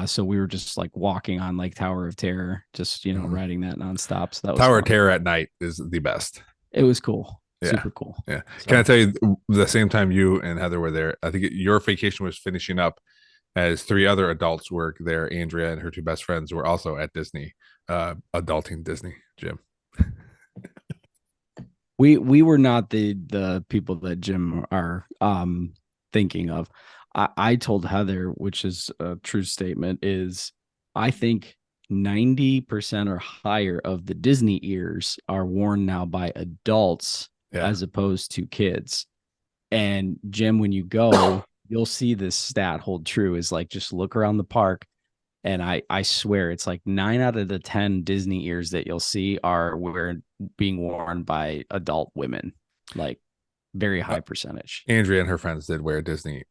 So we were just like walking on like Tower of Terror, just, riding that nonstop. So that was Tower fun. of Terror at night is the best. It was cool. Yeah. Super cool. Yeah. So, Can I tell you, the same time you and Heather were there, I think your vacation was finishing up as 3 other adults were there. Andrea and her 2 best friends were also at Disney, adulting Disney, Jim. we were not the people that Jim are thinking of. I told Heather, which is a true statement, is I think 90% or higher of the Disney ears are worn now by adults as opposed to kids. And Jim, when you go, you'll see this stat hold true, is like, just look around the park. And I swear it's like 9 out of the 10 Disney ears that you'll see are being worn by adult women, like very high percentage. Andrea and her friends did wear Disney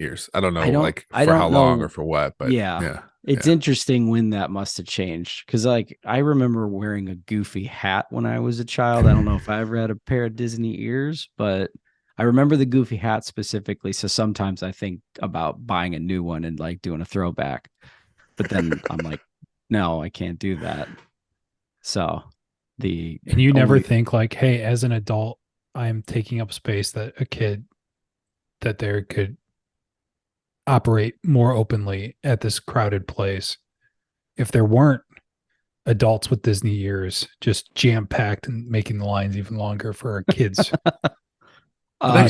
ears. I don't know, I for don't how long know. or for what, but yeah. It's interesting when that must have changed, because like I remember wearing a Goofy hat when I was a child. I don't know if I ever had a pair of Disney ears, but I remember the Goofy hat specifically. So sometimes I think about buying a new one and like doing a throwback, but then I'm like, no, I can't do that. So and you never think like, hey, as an adult, I'm taking up space that a kid that there could operate more openly at this crowded place. If there weren't adults with Disney ears just jam packed and making the lines even longer for our kids. that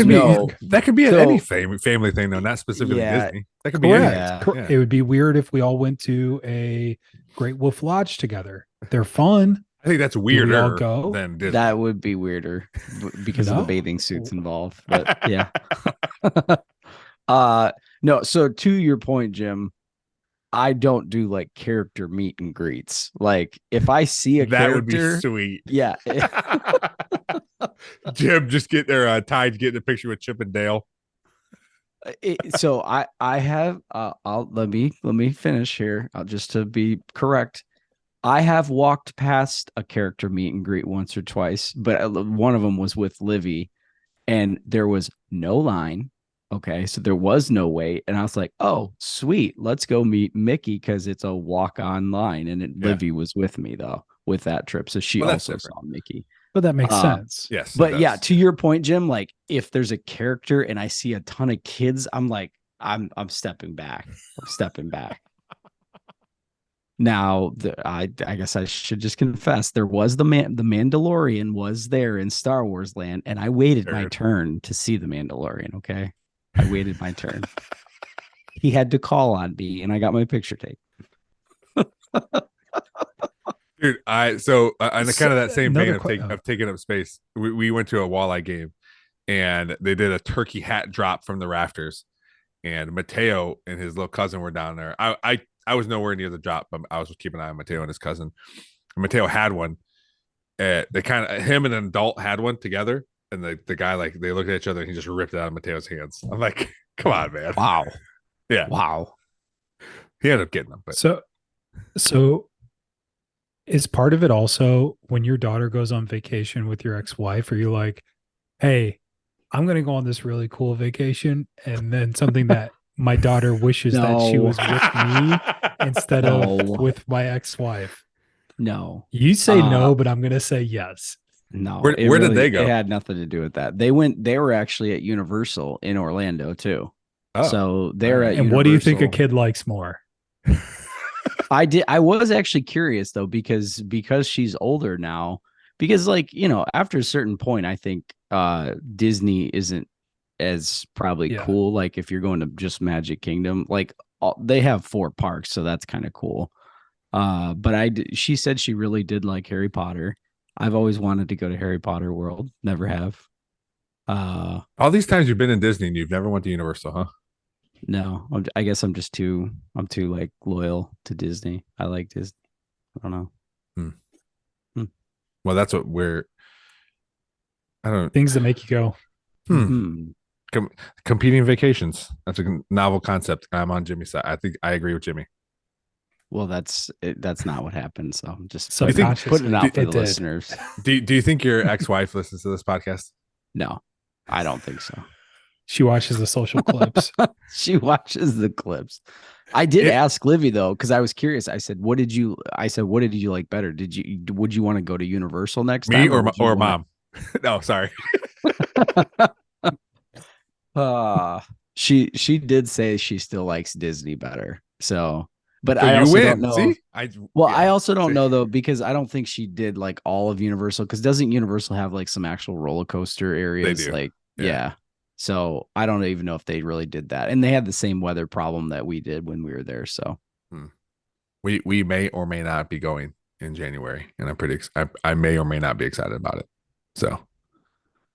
could be any family thing, though, not specifically Disney. That could be anything. It would be weird if we all went to a Great Wolf Lodge together. They're fun. I think that's weirder than Disney. That would be weirder because of the bathing suits involved. But yeah. No, so to your point, Jim, I don't do like character meet and greets. Like if I see a that character, would be sweet. Yeah. Jim just get their Tide getting a picture with Chip and Dale. So I have let me finish here. Just to be correct. I have walked past a character meet and greet once or twice, but one of them was with Livy, and there was no line. Okay, so there was no wait, and I was like, "Oh, sweet, let's go meet Mickey," because it's a walk-on line, and Livy was with me though with that trip, so she also saw Mickey. But that makes sense. Yes, but yeah, to your point, Jim, like if there's a character and I see a ton of kids, I'm like, I'm stepping back. I'm stepping back. Now, I guess I should just confess, there was the Mandalorian was there in Star Wars land, and I waited my turn to see the Mandalorian. Okay, I waited my turn. He had to call on me, and I got my picture taken. Dude, on the kind of that same vein of taking up space, we went to a walleye game, and they did a turkey hat drop from the rafters, and Mateo and his little cousin were down there. I was nowhere near the drop, but I was keeping an eye on Mateo and his cousin. And Mateo had one. They kind of him and an adult had one together, and the guy like they looked at each other and he just ripped it out of Mateo's hands. I'm like, come on, man. Wow. Yeah. Wow. He ended up getting them. But. So is part of it also when your daughter goes on vacation with your ex-wife, are you like, hey, I'm going to go on this really cool vacation, and then something that my daughter wishes that she was with me instead of with my ex-wife? No. You say no, but I'm going to say yes. No. Where did they go? It had nothing to do with that. They were actually at Universal in Orlando too. Oh. So they're at And Universal. What do you think a kid likes more? I was actually curious though, because she's older now, because like, after a certain point, I think Disney isn't as probably Yeah. cool. Like if you're going to just Magic Kingdom, like they have 4 parks, so that's kind of cool. But she said she really did like Harry Potter. I've always wanted to go to Harry Potter World, never have. All these times you've been in Disney and you've never went to Universal, huh? No, I guess I'm too like loyal to Disney. I like Disney. I don't know. Well, that's what we're. I don't. Things that make you go. Hmm. Competing vacations. That's a novel concept. I'm on Jimmy's side. I think I agree with Jimmy. Well, that's not what happened. So I'm just Subconsciously, putting it out for it the did. listeners. Do you think your ex-wife listens to this podcast? No, I don't think so. She watches the social clips. She watches the clips. I did ask Livy though, because I was curious. I said, what did you like better? Would you want to go to Universal next Me time? or mom? No, sorry. She did say she still likes Disney better. So, but So I you also win. don't know. See? I also don't know though, because I don't think she did like all of Universal. Because doesn't Universal have like some actual roller coaster areas? They do. Like, Yeah. So I don't even know if they really did that, and they had the same weather problem that we did when we were there. So we may or may not be going in January, and I'm pretty. I may or may not be excited about it. So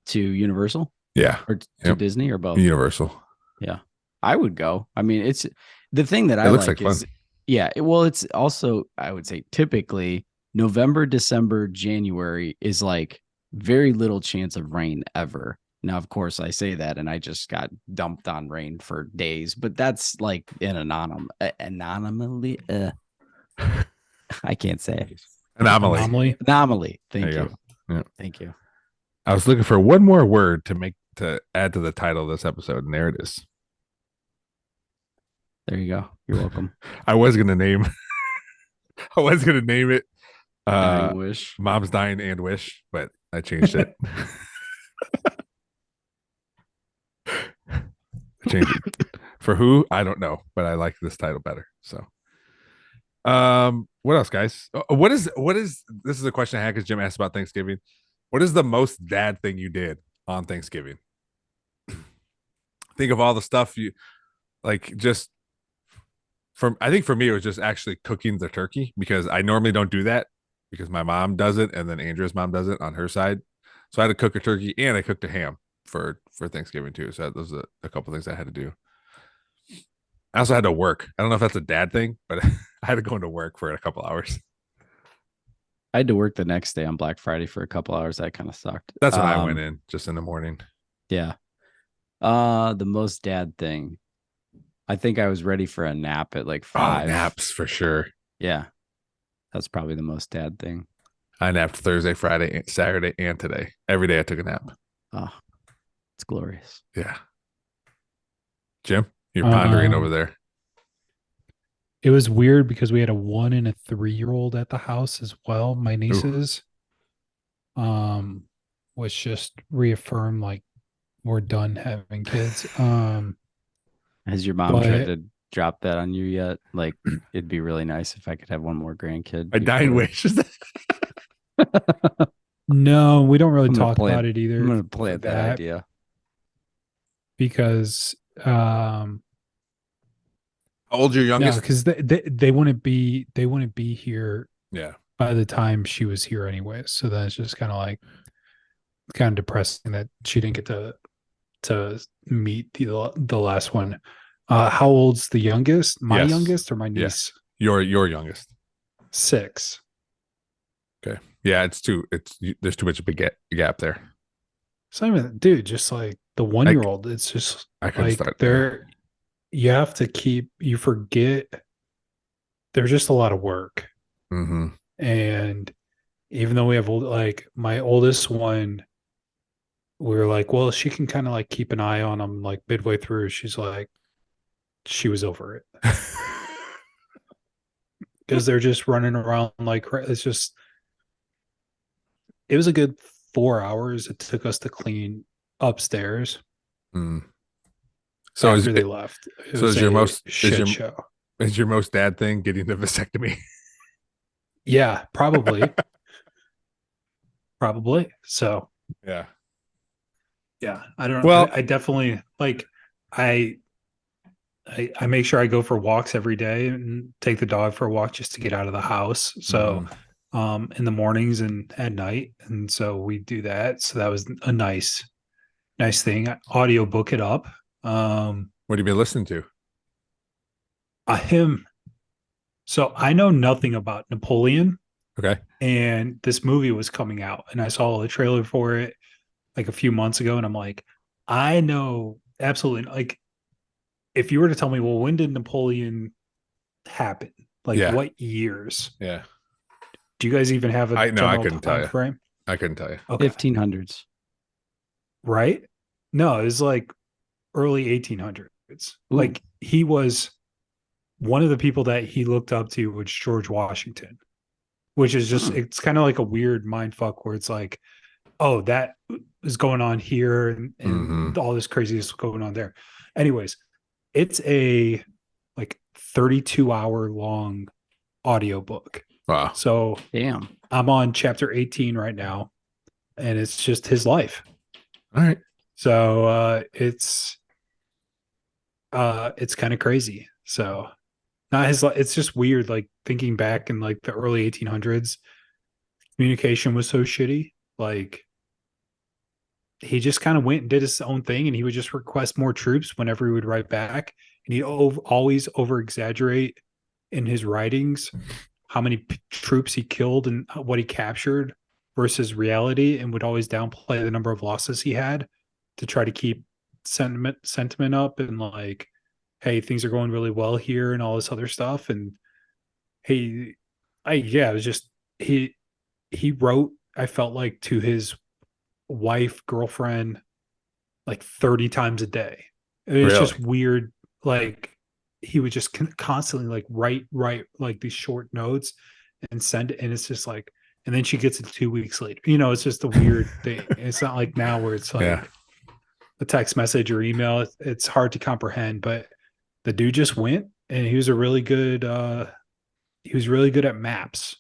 to Universal, yeah, or to Disney, or both. Universal. Yeah, I would go. I mean, it's the thing that It looks like is, fun. Yeah. Well, it's also, I would say, typically November, December, January is like very little chance of rain ever. Now, of course, I say that, and I just got dumped on rain for days, but that's like an anomaly. I can't say it. Anomaly. Anomaly. Thank you. Yeah. Thank you. I was looking for one more word to add to the title of this episode, and there it is. There you go. You're welcome. I was gonna name it. Dying Wish. Mom's Dying and Wish, but I changed it. Change it for who? I don't know, but I like this title better. So, what else, guys? What is this is a question I had because Jim asked about Thanksgiving. What is the most dad thing you did on Thanksgiving? Think of all the stuff you like. Just I think for me it was just actually cooking the turkey, because I normally don't do that because my mom does it and then Andrea's mom does it on her side. So I had to cook a turkey and I cooked a ham for Thanksgiving too. So those are a couple things I had to do. I also had to work. I don't know if that's a dad thing, but I had to go into work for a couple hours. I had to work the next day on Black Friday for a couple hours. That kind of sucked. That's when I went in, just in the morning. Yeah. The most dad thing. I think I was ready for a nap at like 5. Oh, naps for sure. Yeah. That's probably the most dad thing. I napped Thursday, Friday, Saturday, and today. Every day I took a nap. Oh, it's glorious. Yeah. Jim, you're pondering over there. It was weird because we had a 1 and a 3-year-old at the house as well. My nieces, which just reaffirmed like we're done having kids. Has your mom tried to drop that on you yet? Like, it'd be really nice if I could have one more grandkid. A dying wish. No, we don't really talk about it either. I'm gonna plant that idea because how old's your youngest? because they wouldn't be here. Yeah. By the time she was here anyway, so then it's just kind of depressing that she didn't get to meet the last one. How old's the youngest? My youngest or my niece? Your youngest. 6. Okay. Yeah, there's too much of a gap there. Simon, dude, just like the 1-year-old, it's just I couldn't like start there. You have to you forget. There's just a lot of work. Mm-hmm. And even though we have like my oldest one, we were like, well, she can kind of like keep an eye on him like midway through. She's like, she was over it. Because they're just running around like it was a good 4 hours it took us to clean upstairs. So after they left. It was your most shit show. Is your most dad thing getting the vasectomy? Yeah, probably. Probably. So Yeah. yeah, I don't know. Well, I definitely like I I make sure I go for walks every day and take the dog for a walk just to get out of the house. So in the mornings and at night. And so we do that. So that was a nice thing. I audiobook it up. what have you been listening to? Him. So I know nothing about Napoleon, Okay. and this movie was coming out, and I saw the trailer for it like a few months ago, and I'm like, I know absolutely like if you were to tell me, well, when did Napoleon happen? Like Yeah. what years? Yeah. Do you guys even have a I general couldn't tell time you. frame? I couldn't tell you. Okay. 1500s. Right? No, it was like early 1800s. Ooh. Like he was one of the people that he looked up to was George Washington, which is just it's kind of like a weird mind fuck where it's like, oh, that is going on here and all this craziness going on there. Anyways, it's a like 32-hour long audiobook. Wow. So Damn. I'm on chapter 18 right now, and it's just his life. All right. So it's kind of crazy. So not his it's just weird, like thinking back in like the early 1800s, communication was so shitty. Like he just kind of went and did his own thing, and he would just request more troops whenever he would write back, and he'd always over exaggerate in his writings how many troops he killed and what he captured versus reality, and would always downplay the number of losses he had to try to keep sentiment up and like, hey, things are going really well here and all this other stuff. And it was just he wrote, I felt like, to his wife, girlfriend, like 30 times a day. I mean, it's Really? just weird. Like he would just constantly like write like these short notes and send it, and it's just like, and then she gets it 2 weeks later. It's just a weird thing. It's not like now where it's like Yeah. a text message or email. It's hard to comprehend, but the dude just went, and he was really good at maps.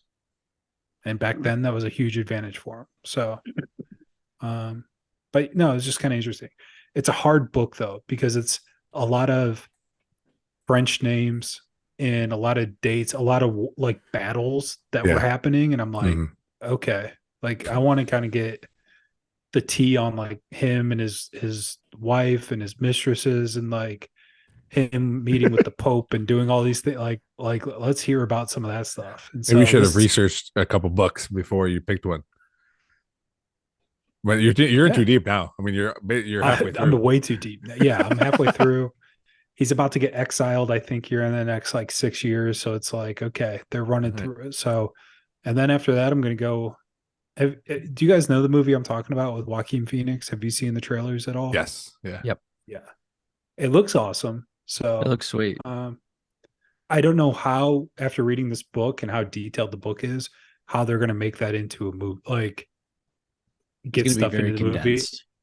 And back then that was a huge advantage for him. So but no, it's just kind of interesting. It's a hard book though, because it's a lot of French names and a lot of dates, a lot of like battles that were Yeah. happening. And I'm like, okay, like I want to kind of get the tea on like him and his wife and his mistresses, and like him meeting with the Pope and doing all these things. Like let's hear about some of that stuff. And so Maybe you should have researched a couple books before you picked one. But you're in too deep now. I mean, you're halfway through. I'm way too deep. Yeah, I'm halfway through. He's about to get exiled, I think, here in the next like 6 years. So it's like, okay, they're running through it. So, and then after that, I'm going to go. Do you guys know the movie I'm talking about with Joaquin Phoenix? Have you seen the trailers at all? Yes. Yeah. Yep. Yeah. It looks awesome. So It looks sweet. I don't know how, after reading this book and how detailed the book is, how they're going to make that into a movie. Like, get stuff into the movie.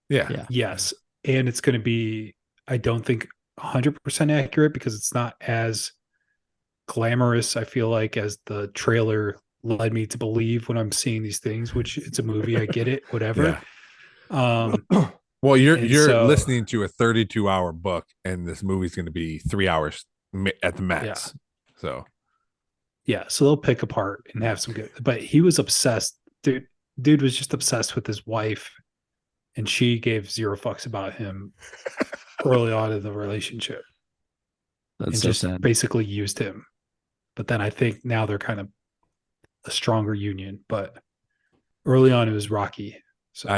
Yeah. Yes. And it's going to be, I don't think 100% accurate, because it's not as glamorous, I feel like, as the trailer led me to believe when I'm seeing these things, which it's a movie. I get it, whatever. Yeah. Well, you're listening to a 32-hour book, and this movie's going to be 3 hours at the max. Yeah. So they'll pick apart and have some good, but he was obsessed. Dude was just obsessed with his wife, and she gave zero fucks about him early on in the relationship. That's and so just sad. basically used him. But then I think now they're kind of a stronger union, but early on it was rocky. So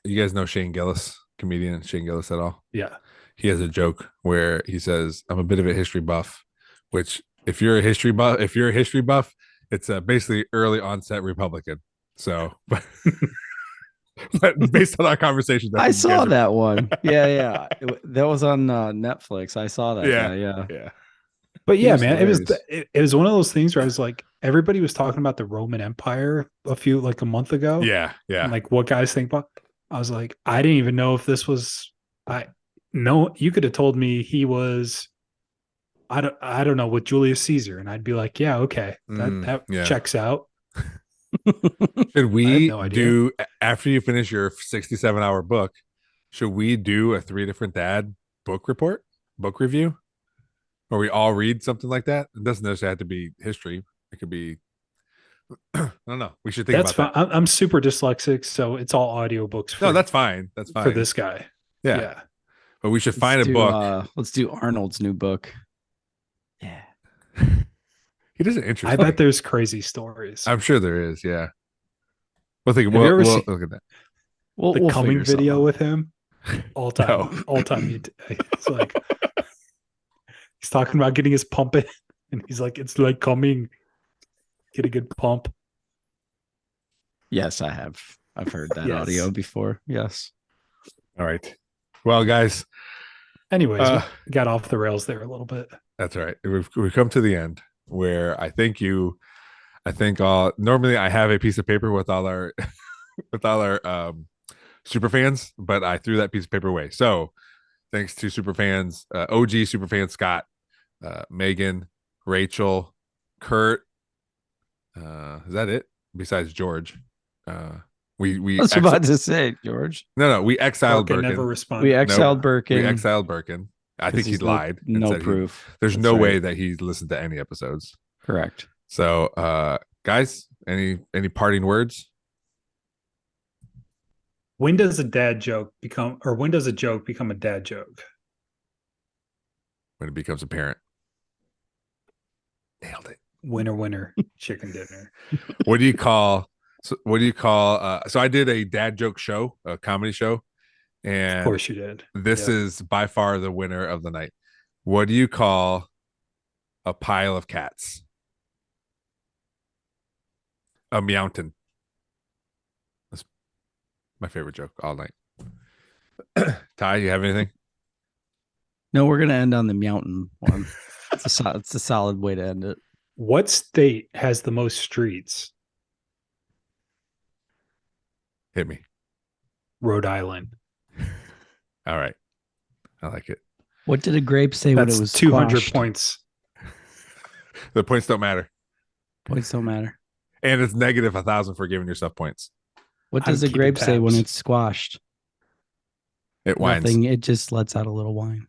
you guys know Shane Gillis, comedian Shane Gillis at all? Yeah. He has a joke where he says, "I'm a bit of a history buff," which if you're a history buff, it's basically early onset Republican. So, but based on our conversation, I saw that one. Yeah. That was on Netflix. I saw that. Yeah. But yeah, man, it was one of those things where I was like, everybody was talking about the Roman Empire a month ago. Yeah. And like what guys think about. I was like, I didn't even know if this was. You could have told me he was. I don't know, with Julius Caesar, and I'd be like, yeah, okay, that yeah. checks out. Should we no idea. do after you finish your 67-hour book? Should we do a 3 Different Dad book review, or we all read something like that? It doesn't necessarily have to be history. It could be. I don't know. We should think That's about fine. that. I'm super dyslexic, so it's all audiobooks. For, No, that's fine. That's fine for this guy. Yeah. But we should find a book. Let's do Arnold's new book. Yeah. He doesn't interest. I bet there's crazy stories. I'm sure there is. Yeah. We'll think. Have you ever We'll seen look at that. the coming figure video something with him? All time. No. All time. It's like he's talking about getting his pump in, and he's like, it's like coming. Get a good pump. Yes, I have. I've heard that Yes. audio before. Yes. All right. Well, guys, Anyways, we got off the rails there a little bit. that's all right. We've come to the end where I think all. Normally, I have a piece of paper with all our super fans, but I threw that piece of paper away. So, thanks to super fans, OG super fan Scott, Megan, Rachel, Kurt. Is that it? Besides George, we I was about to say, George. no, we exiled Birkin Birkin. never responded. We exiled Nope. Birkin. We exiled Birkin. I think he he's lied. and No said proof. there's That's no right. way that he listened to any episodes. Correct. So, guys, any parting words? When does a dad joke become, or when does a joke become a dad joke? When it becomes apparent. Nailed it. Winner, chicken dinner. What do you call? So I did a dad joke show, a comedy show, and Of course you did. this Yep. is by far the winner of the night. What do you call a pile of cats? A mountain. That's my favorite joke all night. Ty, you have anything? No, we're gonna end on the mountain one. It's a solid way to end it. What state has the most streets? Hit me. Rhode Island. All right. I like it. What did a grape say when That's it was 200 squashed? points. The points don't matter. Points don't matter. And it's negative 1,000 for giving yourself points. What I'm does a keeping grape say when tabs. it's squashed? It whines. Nothing. It just lets out a little wine.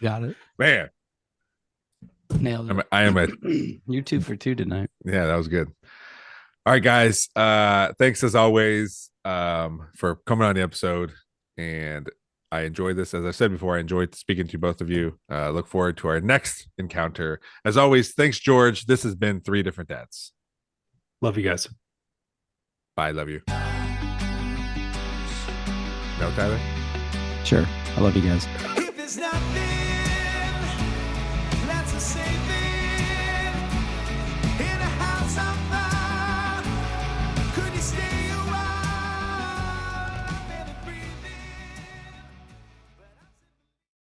Got it. Man, Nailed it. I am a You're 2 for 2 tonight. yeah, that was good. All right, guys. Thanks as always for coming on the episode. And I enjoyed this. As I said before, I enjoyed speaking to both of you. Look forward to our next encounter. As always, thanks, George. This has been 3 Different Dads. Love you guys. Bye. Love you. No, Tyler? Sure. I love you guys. If there's nothing left to say.